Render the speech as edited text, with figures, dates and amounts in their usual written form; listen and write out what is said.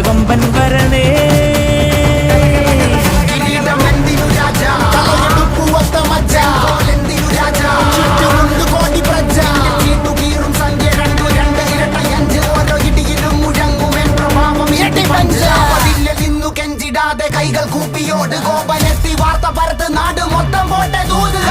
കൊമ്പൻ വരണേ. കൈകൾ കൂപ്പിയോട് കോപനെത്തി വാർത്ത പരത്ത് നാട് മൊത്തം പോട്ടെ ദൂത്.